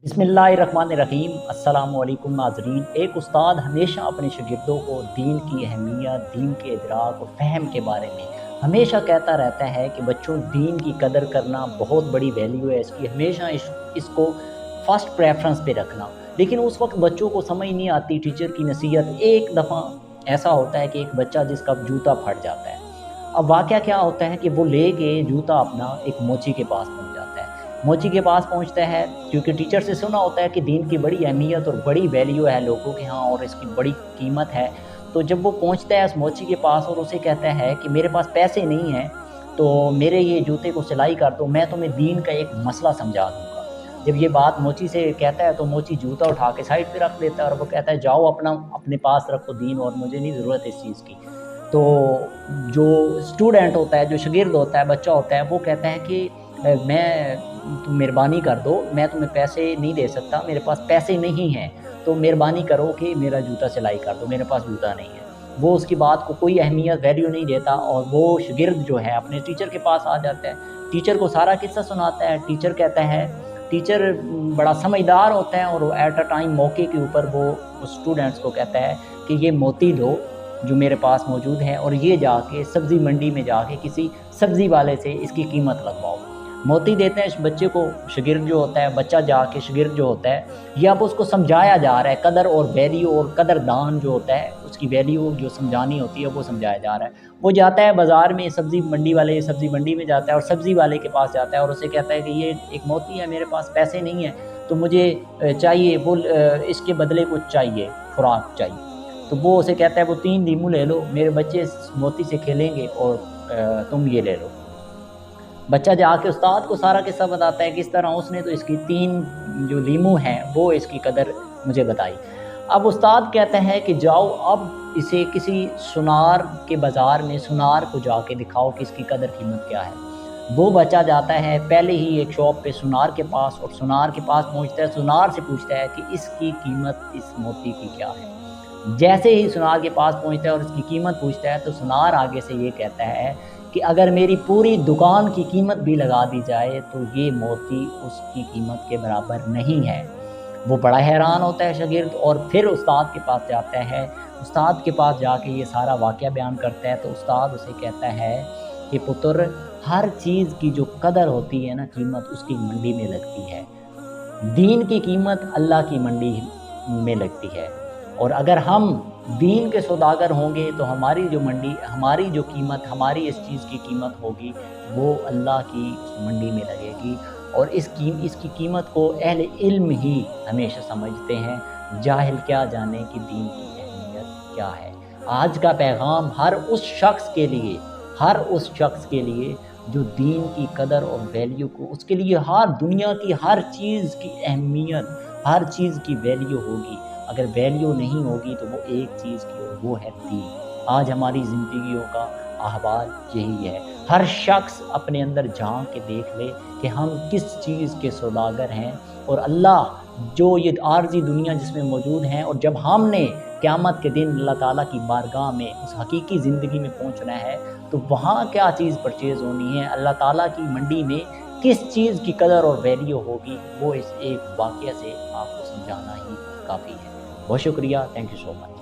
बिस्मिल्लाहिर्रहमानिर्रहीम। अस्सलामु अलैकुम नाज़रीन। एक उस्ताद हमेशा अपने शागिर्दों को दीन की अहमियत, दीन के इदराक और फ़हम के बारे में हमेशा कहता रहता है कि बच्चों, दीन की कदर करना बहुत बड़ी वैल्यू है इसकी, हमेशा इसको फ़र्स्ट प्रेफ़रेंस पे रखना। लेकिन उस वक़्त बच्चों को समझ नहीं आती टीचर की नसीहत। एक दफ़ा ऐसा होता है कि एक बच्चा जिसका जूता फट जाता है। अब वाक़या क्या होता है कि वो लेके जूता अपना एक मोची के पास पहुँच जाता है। मोची के पास पहुँचता है क्योंकि टीचर से सुना होता है कि दीन की बड़ी अहमियत और बड़ी वैल्यू है लोगों के यहाँ और इसकी बड़ी कीमत है। तो जब वो पहुँचता है उस मोची के पास और उसे कहता है कि मेरे पास पैसे नहीं हैं, तो मेरे ये जूते को सिलाई कर दो, मैं तुम्हें दीन का एक मसला समझा दूँगा। जब ये बात मोची से कहता है तो मोची जूता उठा के साइड पे रख देता है और वो कहता है जाओ अपने पास रखो दीन, और मुझे नहीं ज़रूरत इस चीज़ की। तो जो स्टूडेंट होता है, जो शागिर्द होता है, बच्चा होता है, वो कहता है कि तुम मेहरबानी कर दो, मैं तुम्हें पैसे नहीं दे सकता, मेरे पास पैसे नहीं हैं, तो मेहरबानी करो कि मेरा जूता सिलाई कर दो, मेरे पास जूता नहीं है। वो उसकी बात को कोई अहमियत, वैल्यू नहीं देता और वो शागिर्द जो है अपने टीचर के पास आ जाता है। टीचर को सारा किस्सा सुनाता है। टीचर कहता है, टीचर बड़ा समझदार होता है और एट अ टाइम मौके के ऊपर वो स्टूडेंट्स को कहता है कि ये मोती लो जो मेरे पास मौजूद है और ये जाके सब्ज़ी मंडी में जाके किसी सब्ज़ी वाले से इसकी कीमत लगवाओ। मोती देते हैं इस बच्चे को, शागिर्द जो होता है, बच्चा जाके शागिर्द जो होता है, ये अब उसको समझाया जा रहा है। कदर और वैल्यू और कदरदान जो होता है उसकी वैल्यू जो समझानी होती है वो समझाया जा रहा है। वो जाता है बाज़ार में, सब्ज़ी मंडी में जाता है और सब्ज़ी वाले के पास जाता है और उसे कहता है कि ये एक मोती है, मेरे पास पैसे नहीं हैं, तो मुझे चाहिए, वो इसके बदले कुछ चाहिए, खुराक चाहिए। तो वो उसे कहता है वो 3 लीमू ले लो, मेरे बच्चे इस मोती से खेलेंगे और तुम ये ले लो। बच्चा जाके उस्ताद को सारा किस्सा बताता है किस तरह उसने तो इसकी 3 जो लीमू हैं वो इसकी कदर मुझे बताई। अब उस्ताद कहता है कि जाओ अब इसे किसी सुनार के बाज़ार में सुनार को जाके दिखाओ कि इसकी कदर कीमत क्या है। वो बच्चा जाता है पहले ही एक शॉप पे सुनार के पास, और सुनार के पास पहुंचता है, सुनार से पूछता है कि इसकी कीमत इस मोती की क्या है। जैसे ही सुनार के पास पहुंचता है और इसकी कीमत पूछता है तो सुनार आगे से ये कहता है कि अगर मेरी पूरी दुकान की कीमत भी लगा दी जाए तो ये मोती उसकी कीमत के बराबर नहीं है। वो बड़ा हैरान होता है शागिर्द और फिर उस्ताद के पास जाता है। उस्ताद के पास जाके ये सारा वाक़या बयान करता है तो उस्ताद उसे कहता है कि पुत्र, हर चीज़ की जो कदर होती है ना, कीमत उसकी मंडी में लगती है। दीन की कीमत अल्लाह की मंडी में लगती है, और अगर हम दीन के सौदागर होंगे तो हमारी जो मंडी, हमारी जो कीमत, हमारी इस चीज़ की कीमत होगी वो अल्लाह की मंडी में लगेगी। और इसकी कीमत को अहले इल्म ही हमेशा समझते हैं, जाहिल क्या जाने कि दीन की अहमियत क्या है। आज का पैगाम हर उस शख्स के लिए जो दीन की कदर और वैल्यू को, उसके लिए हर दुनिया की हर चीज़ की अहमियत, हर चीज़ की वैल्यू होगी। अगर वैल्यू नहीं होगी तो वो एक चीज़ की, और वो है दीन। आज हमारी ज़िंदगियों का अहवाल यही है। हर शख्स अपने अंदर झांक के देख ले कि हम किस चीज़ के सौदागर हैं, और अल्लाह जो ये आर्ज़ी दुनिया जिसमें मौजूद हैं, और जब हमने क़यामत के दिन अल्लाह ताला की बारगाह में उस हकीकी ज़िंदगी में पहुंचना है तो वहाँ क्या चीज़ परचेज़ होनी है, अल्लाह ताला की मंडी में किस चीज़ की कदर और वैल्यू होगी, वो इस एक वाक़या से आपको समझाना ही काफ़ी है। बहुत शुक्रिया, थैंक यू सो मच।